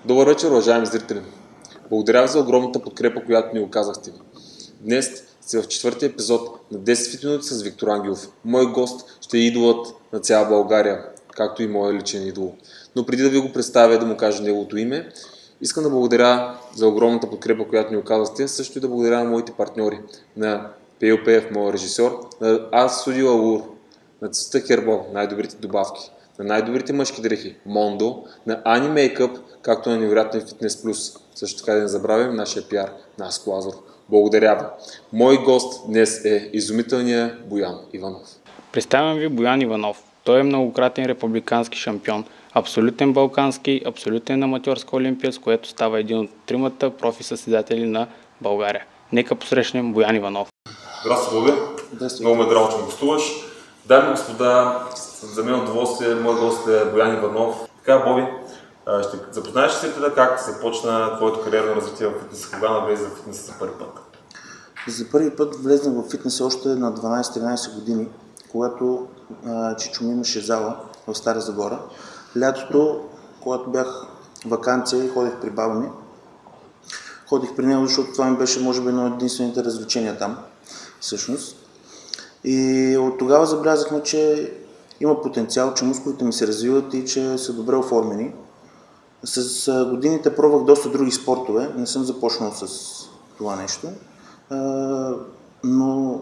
Добър вечер, уважаеми зрители! Благодаря ви за огромната подкрепа, която ни оказахте. Днес сте в четвъртия епизод на 10 минути с Виктор Ангелов. Мой гост ще е идолът на цяла България, както и моя личен идол. Но преди да ви го представя и да му кажа неговото име, искам да благодаря за огромната подкрепа, която ни оказахте, също и да благодаря на моите партньори, на Пейо Пеев, моя режисьор, на Аз Студио Алур, на Цвета Хербал, най-добрите добавки, на най-добрите мъжки дрехи, Мондо, на Ани Мейкъп, както на невероятен Фитнес Плюс. Също така да не забравим нашия пиар, Наско Лазар. Благодаря ви. Мой гост днес е изумителният Боян Иванов. Представям ви Боян Иванов. Той е многократен републикански шампион, абсолютен балкански, абсолютен аматьорски олимпиец, което става един от тримата профи-състезатели на България. Нека посрещнем Боян Иванов. Здрасти, Боби. Много ме драго, че ме гостуваш. Дами и господа, за мен удоволствие, мой гост е Боян Иванов. Така, Боби, ще запознаеш ли се как се почна твоето кариерно развитие в фитнеса? Кога навлезе в фитнеса за първи път? За първи път влезнах в фитнеса още на 12-13 години, когато чичо ми имаше зала в Стара Загора. Лятото, когато бях ваканция и ходих при баба ми, ходих при него, защото това ми беше може би едно от единствените развлечения там, всъщност. И от тогава забелязахме, че има потенциал, че мускулите ми се развиват и че са добре оформени. С годините пробвах доста други спортове, не съм започнал с това нещо, но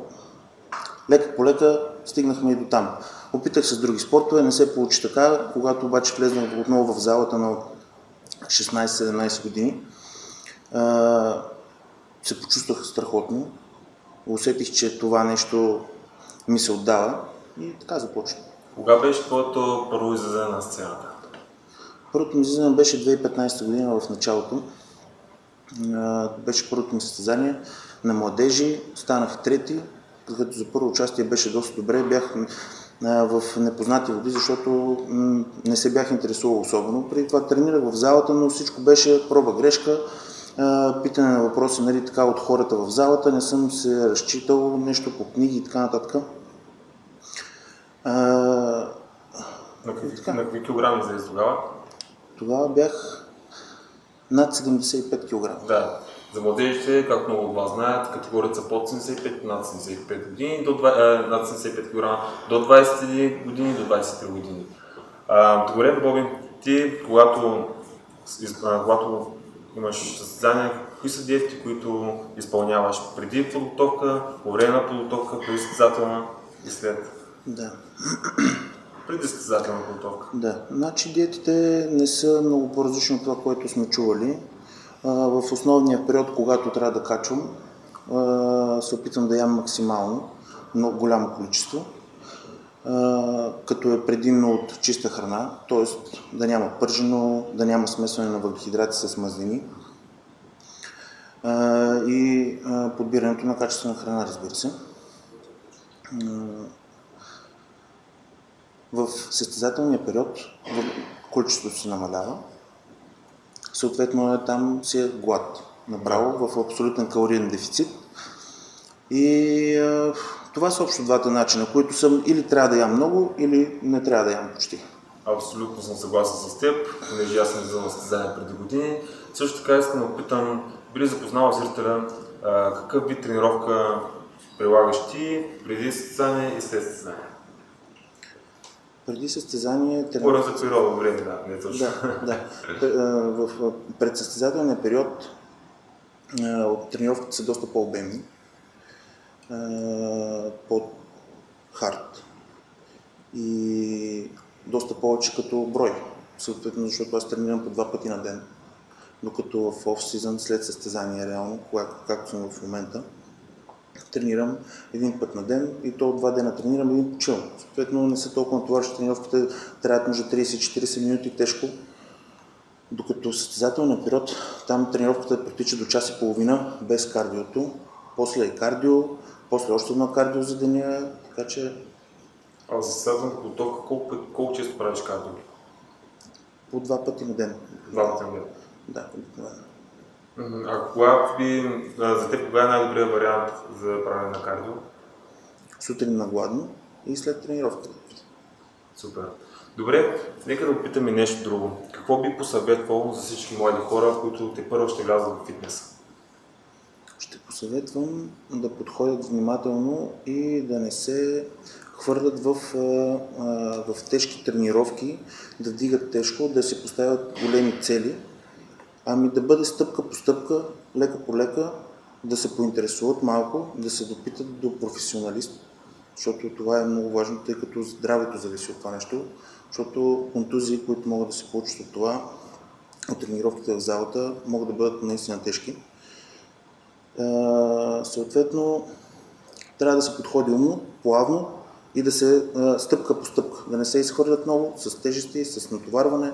лека по лека стигнахме и до там. Опитах се с други спортове, не се получи така, когато обаче влезнах отново в залата на 16-17 години. Се почувствах страхотно, усетих, че това нещо ми се отдава и така започна. Кога беше твоето първо излизане на сцената? Първото ми излизане беше 2015 година в началото. Беше първото ми състезание на младежи, станах трети, като за първо участие беше доста добре. Бях в непознати води, защото не се бях интересувал особено. Преди това тренирах в залата, но всичко беше проба-грешка, питане на въпроси, нали, така от хората в залата, не съм се разчитал нещо по книги и така нататък. На какви килограми излезе тогава? Тогава бях над 75 кг. Да. За младежите, както много от вас знаят, категорията са под 75, над 75 години, над 75 кг, до 20 години, до 23 години. Добре, Боби, ти, когато имаш състезания, кои са диетите, които изпълняваш преди подготовка, по време на подготовка, преди състезателна и след? Да. Преди състезателна подготовка. Да, значи диетите не са много по-различни от това, което сме чували. В основния период, когато трябва да качвам, се опитвам да ям максимално, много голямо количество, като е предимно от чиста храна, т.е. да няма пържено, да няма смесване на въглехидрати с мазнини и подбирането на качествена храна, разбира се. В състезателния период количеството се намалява, съответно там си е глад, направо в абсолютен калориен дефицит. И това са общо двата начина, които съм или трябва да ям много, или не трябва да ям почти. Абсолютно съм съгласен с теб, понеже аз съм взел на състезание преди години. Също така искам да опитам, били запознава зрителя, какъв вид тренировка прилагаш ти преди състезание и след състезание? Преди състезание... Говоря за периода време, да, не точно. Да. В предсъстезателния период тренировките са доста по-обемни, по-хард и доста повече като брой, съответно, защото аз тренирам по 2 пъти на ден, докато в оф-сезон след състезание реално, както съм в момента, тренирам 1 път на ден и то 2 дена тренирам, 1 почивам. Съответно не са толкова натоварващи тренировките, трябват между 30-40 минути тежко, докато в състезателния период там тренировката протича до час и половина без кардиото, после е кардио, после още едно кардио за деня, така че... А за състезателната подготовка колко често правиш кардио? По 2 пъти на ден. 2 пъти на ден? Да, обикновено. За теб кога е най-добрият вариант за правене на кардио? Сутрин на гладно и след тренировката. Супер. Добре, нека да опитаме нещо друго. Какво би посъветвал за всички млади хора, които те първо ще влязат в фитнеса? Ще посъветвам да подходят внимателно и да не се хвърлят в тежки тренировки, да вдигат тежко, да се поставят големи цели, ами да бъде стъпка по стъпка, лека по лека, да се поинтересуват малко, да се допитат до професионалист, защото това е много важно, тъй като здравето зависи от това нещо, защото контузии, които могат да се получат от това, от тренировките в залата, могат да бъдат наистина тежки. Съответно, трябва да се подходи умно, плавно и да се стъпка по стъпка, да не се изхвърлят много с тежести, с натоварване.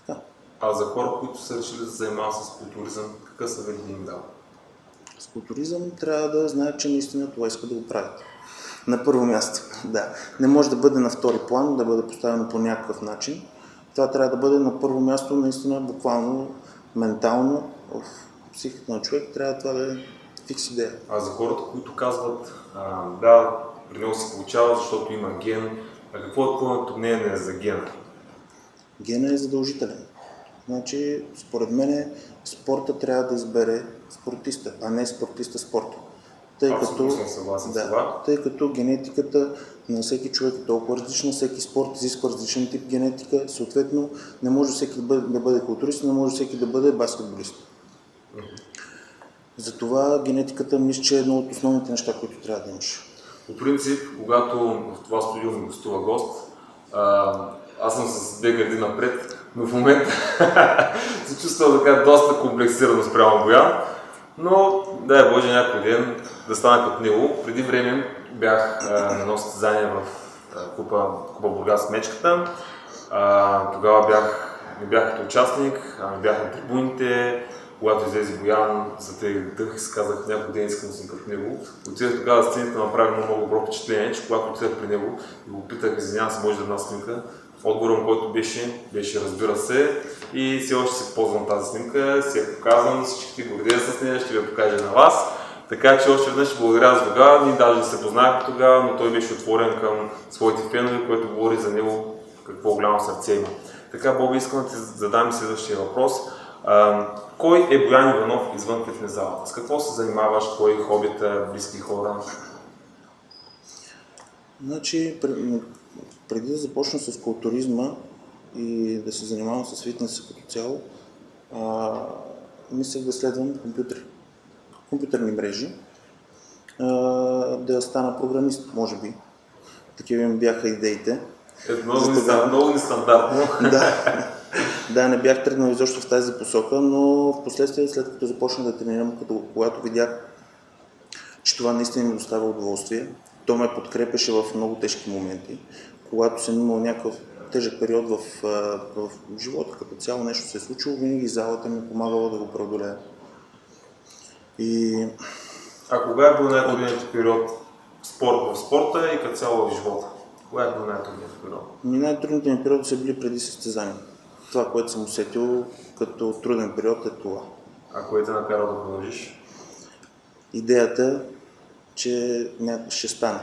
Така. А за хора, които са решили да се занимават с културизъм, какъв съвет би им дал? С културизъм трябва да знаят, че наистина това иска да го правят. На първо място, да. Не може да бъде на втори план, да бъде поставено по някакъв начин. Това трябва да бъде на първо място, наистина, буквално, ментално, в психиката на човек, трябва това да е фикс идея. А за хората, които казват, да, при него се получава, защото има ген, а какво е твоето мнение за гена? Гена е задължителен. Значи, според мен, спорта трябва да избере спортиста, а не спортиста спорта. Абсолютно съм съгласен с това. Тъй като генетиката на всеки човек е толкова различна, всеки спорт изисква различен тип генетика, съответно не може всеки да бъде културист, не може всеки да бъде баскетболист. Затова генетиката мисля, че е едно от основните неща, които трябва да имаш. По принцип, когато в това студио ми гостува гост, аз съм с две гради напред, но в момента се чувствам така доста комплексирано спрямо Боян. Но, дай Боже, някой ден да стана като него. Преди време бях на едно състезание в Купа Бургас с мечката. Тогава не бях като участник, не бях на трибуните. Когато излезе Боян, затегнах и се казах някой ден искам да съм като него. Отидах тогава за сцената, направи много добро впечатление, че когато отидах при него и го питах, извинявам се, може да една снимка. Отговорът, който беше разбира се, и все още се ползвам тази снимка, си я показвам, всички гордея с нея, ще ви я покажа на вас. Така че още веднъж благодаря за тогава, ние даже не се познахме тогава, но той беше отворен към своите фенове, което говори за него какво голямо сърце има. Така, Боби, искам да ти задам следващия въпрос. Кой е Боян Иванов извън фитнес залата? С какво се занимаваш, кои хобита, близки хора? Значи, преди да започна с културизма и да се занимавам с фитнеса като цяло, мислех да следвам компютърни мрежи, да стана програмист, може би. Такива ми бяха идеите. Много нестандартно. Да, не бях тръгнал изобщо в тази посока, но в последствие, след като започнах да тренирам, когато видях, че това наистина ми доставя удоволствие, то ме подкрепеше в много тежки моменти. Когато съм имал някакъв тежък период в живота, като цяло нещо се е случило, винаги залата ми е помагала да го преодолея. А кога е бил най-трудният период в спорта и като цяло в живота? Кога е бил най-трудният период? Най-трудните ми периоди са били преди състезания. Това, което съм усетил като труден период е това. А кое те накара да продължиш? Идеята, че ще стане.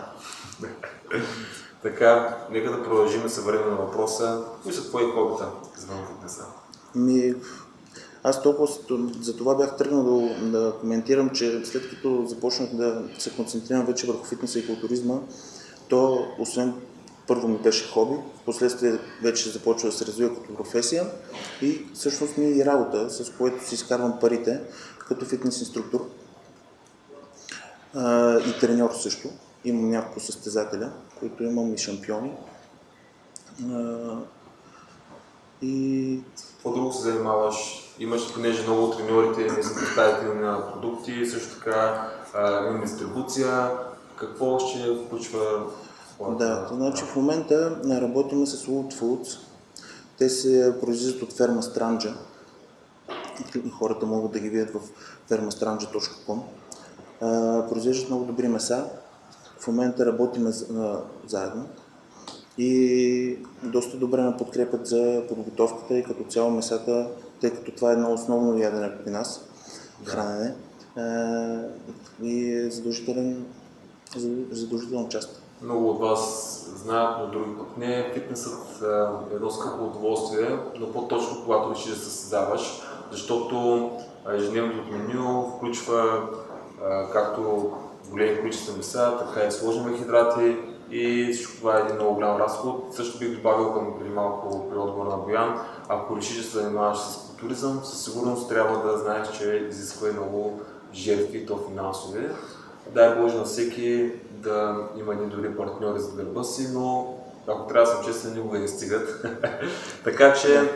Така, нека да продължим да се върнем на въпроса. Кои са твои хобита извън фитнеса? Аз толкова за това бях тръгнал да коментирам, че след като започнах да се концентрирам вече върху фитнеса и културизма, то освен първо ми беше хоби, впоследствие вече започва да се развива като професия и всъщност ми е и работа, с което си изкарвам парите като фитнес инструктор и треньор също. Имам няколко състезателя, които имам и шампиони. Какво друго се занимаваш? Имаш, понеже много от треньорите не са представители на продукти, също така има дистрибуция. Какво ще включва? Да, значи в момента работим с World Foods. Те се произвеждат от ферма Странджа. Хората могат да ги видят в fermastranджа.com. Произвеждат много добри меса. В момента работим заедно и доста добре ме подкрепят за подготовката и като цяло месата, тъй като това е едно основно ядене при нас, хранене, и е задължителна част. много от вас знаят, но други пък не. Фитнесът е едно скъпо удоволствие, но по-точно когато решиш да се състезаваш, защото ежедневното меню включва както големи количества меса, така и сложни въглехидрати и всичко това е един много голям разход. Също бих добавил към преди малко при отговор на Боян, ако решиш да се занимаваш с културизъм, със сигурност трябва да знаеш, че изисква и много жертви, то финансови. Дай Боже на всеки да има ни дори партньори за гърба си, но ако трябва да съм честен, никога не стигат. Така че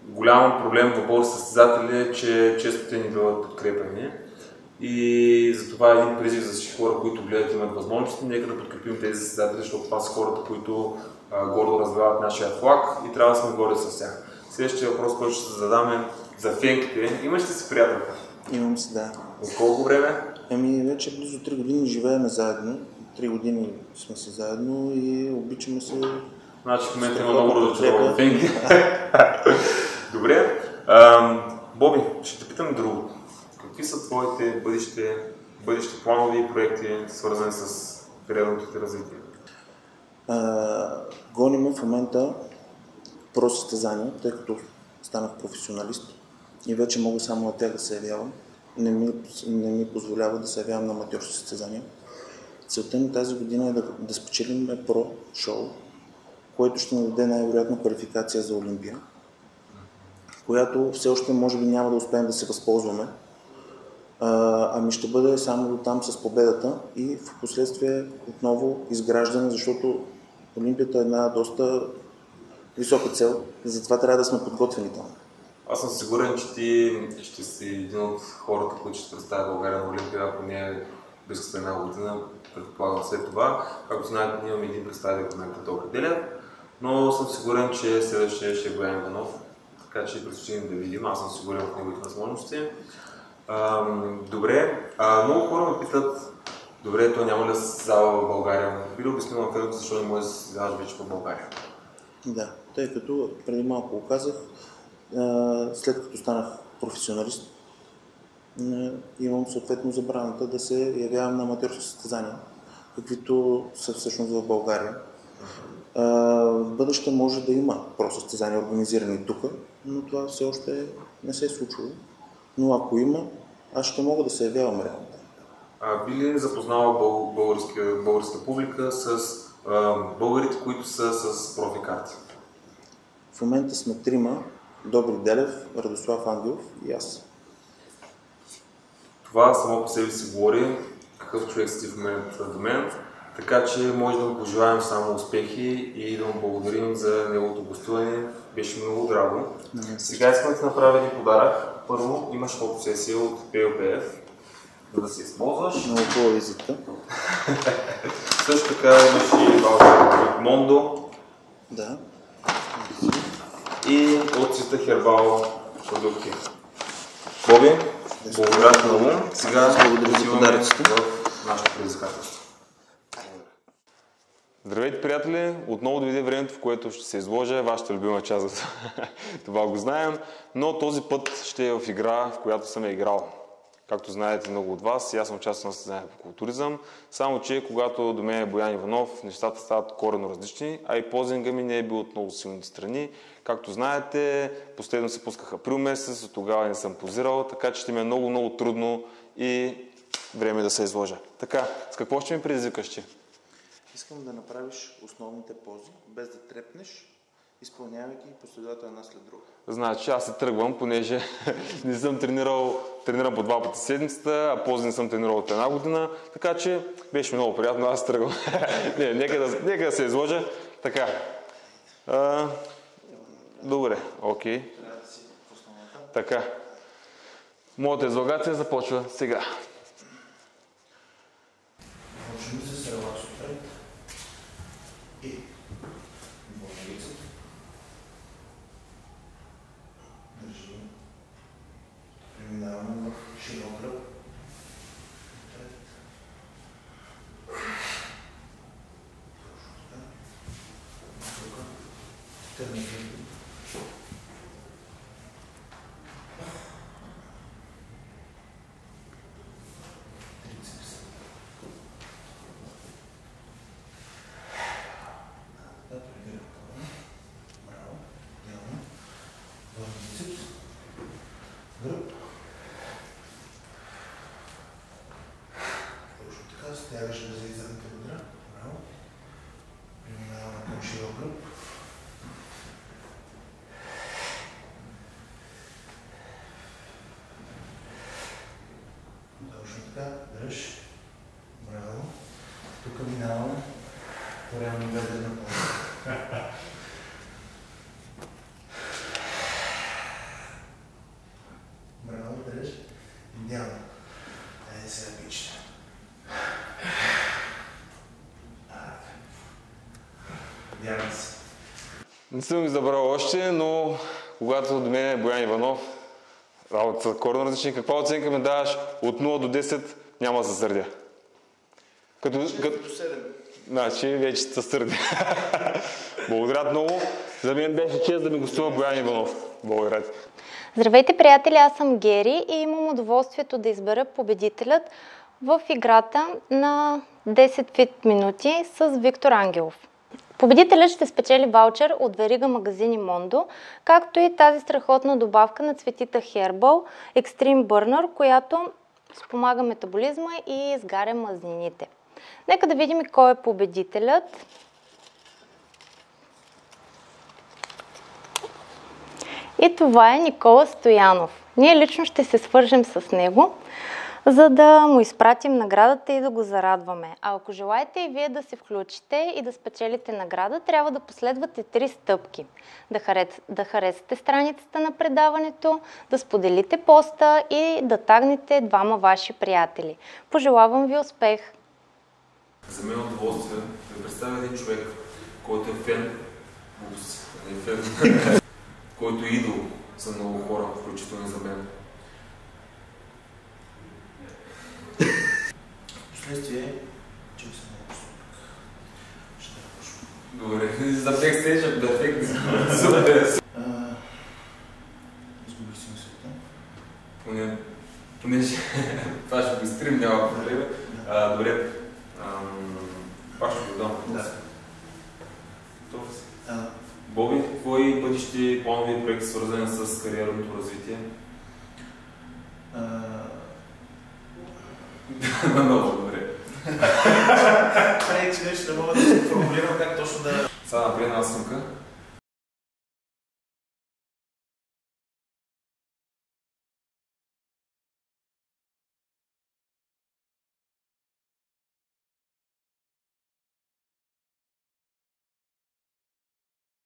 голям проблем в българските състезатели е, че често те ни биват подкрепени. И затова е един призив за всички хора, които гледат и имат възможности, нека да подкрепим тези състезатели, защото това са хората, които гордо развиват нашия флаг и трябва да сме горди с тях. Следващия въпрос, който ще задаме за фенките. Имаш ли си приятелка? Имам си, да. От колко време? Вече близо 3 години живеем заедно. 3 години сме си заедно и обичаме се. Значи в момента има много разочаровани фенки. Добре. Боби, ще те питам друго. Какви са твоите бъдещи планови и проекти, свързани с кариерното ти развитие? Гоним в момента про състезания, тъй като станах професионалист и вече мога само на тях да се явявам. Не ми позволява да се явявам на аматьорски състезания. Целта ни тази година е да спечелим про шоу, което ще ни даде най-вероятно квалификация за Олимпия, която все още може би няма да успеем да се възползваме. Ами ще бъде само до там с победата и в последствие отново изграждане, защото Олимпията е една доста висока цел, затова трябва да сме подготвени там. Аз съм сигурен, че ти ще си един от хората, които ще представят България на Олимпия, ако не е близката една година, предполагам след това. Както знаете, ние имаме един представител в момента до определя, но съм сигурен, че следващия ще е Боян Иванов, така че предстои да видим, аз съм сигурен в неговите възможности. Добре, много хора ме питат, добре, то няма ли да се създава в България? Би ли обяснил на фенките, защо не може да се създаваш вече в България? Да, тъй като преди малко го казах, след като станах професионалист, имам съответно забраната да се явявам на аматьорски състезания, каквито са всъщност в България. В бъдеще може да има състезания организирани тук, но това все още не се е случило. Но ако има, аз ще мога да се явявам реално. Би ли запознала българската публика с българите, които са с профи карти? В момента сме трима: Добри Делев, Радослав Ангелов и аз. Това само по себе си говори какъв човек сте в момента до мен, така че може да му пожелаем само успехи и да му благодарим за неговото гостуване. Беше много драго. Сега искам да ти направя един подарък. Първо имаш фотосесия от PLPF, за да се използваш. Много хубава визитка. Също така имаш и ваучер от Мондо. Да. И от Цвета Хербал продукти. Боби, благодаря ти много. Сега благодаря за подаръците в нашето предизвикателство. Здравейте, приятели! Отново дойде времето, в което ще се изложа вашата любима част. Това го знаем, но този път ще е в игра, в която съм играл. Както знаете много от вас, аз съм участвал на състезание по културизъм, само че когато до мен е Боян Иванов, нещата стават коренно различни, а и позинга ми не е бил от много силните страни. Както знаете, последно се пусках април месец, от тогава не съм позирал, така че ще ми е много трудно и време да се изложа. Така, с какво ще ми предизвикаш ти? Искам да направиш основните пози, без да трепнеш, изпълнявайки последователно една след друга. Значи аз се тръгвам, понеже не съм тренирам по 2 пъти седмицата, а пози не съм тренирал от 1 година, така че беше много приятно, аз тръгвам. нека да се изложа. Така. Добре, окей. Така. Моята излагация започва сега. Почваме с релакс отпред и двойна лице. Държим. Преминаваме в широк ръб. Отпред. Тук. Търнете. бицепс, гръб. Точно така, стягаш да за задните бедра. Браво. Преминаваме към широк гръб. Точно така, дръж. Браво. Тук минаваме по реално бедрена поза. Браво, дръж. Идеално. Айде сега пичета. Идеално си. Не съм ги забрал още, но когато до мен е Боян Иванов, работата са коренно различни. Каква оценка ме даваш от 0 до 10, няма да се сърдя. Като 7. Значи вече се сърдя. Благодаря много. За мен беше чест да ми гостува Боян Иванов. Благодаря ти. Здравейте, приятели! Аз съм Гери и имам удоволствието да избера победителят в играта на 10 фит минути с Виктор Ангелов. Победителят ще спечели ваучер от верига магазини Мондо, както и тази страхотна добавка на цветита Herbal Extreme Burner, която спомага метаболизма и изгаря мазнините. Нека да видим кой е победителят. И това е Никола Стоянов. Ние лично ще се свържем с него, за да му изпратим наградата и да го зарадваме. А ако желаете и вие да се включите и да спечелите награда, трябва да последвате 3 стъпки. Да харесате страницата на предаването, да споделите поста и да тагнете 2 ваши приятели. Пожелавам ви успех! За мен е удоволствие да представя един човек, който е фен, който е идол за много хора, включително и за мен. Впоследствие, че съм много ще да почвам. Добре, за бекстейдж, ако да ефект, супер! Изгубих си мисълта. Понеже това ще го изтрим, няма проблема. Добре, пак ще го дам. Да. Готов си. Боби, твои бъдещи планови и проекти, свързани с кариерното развитие? Много добре. Това е, че нещо не мога да се формулирам как точно да... Сега направи една снимка.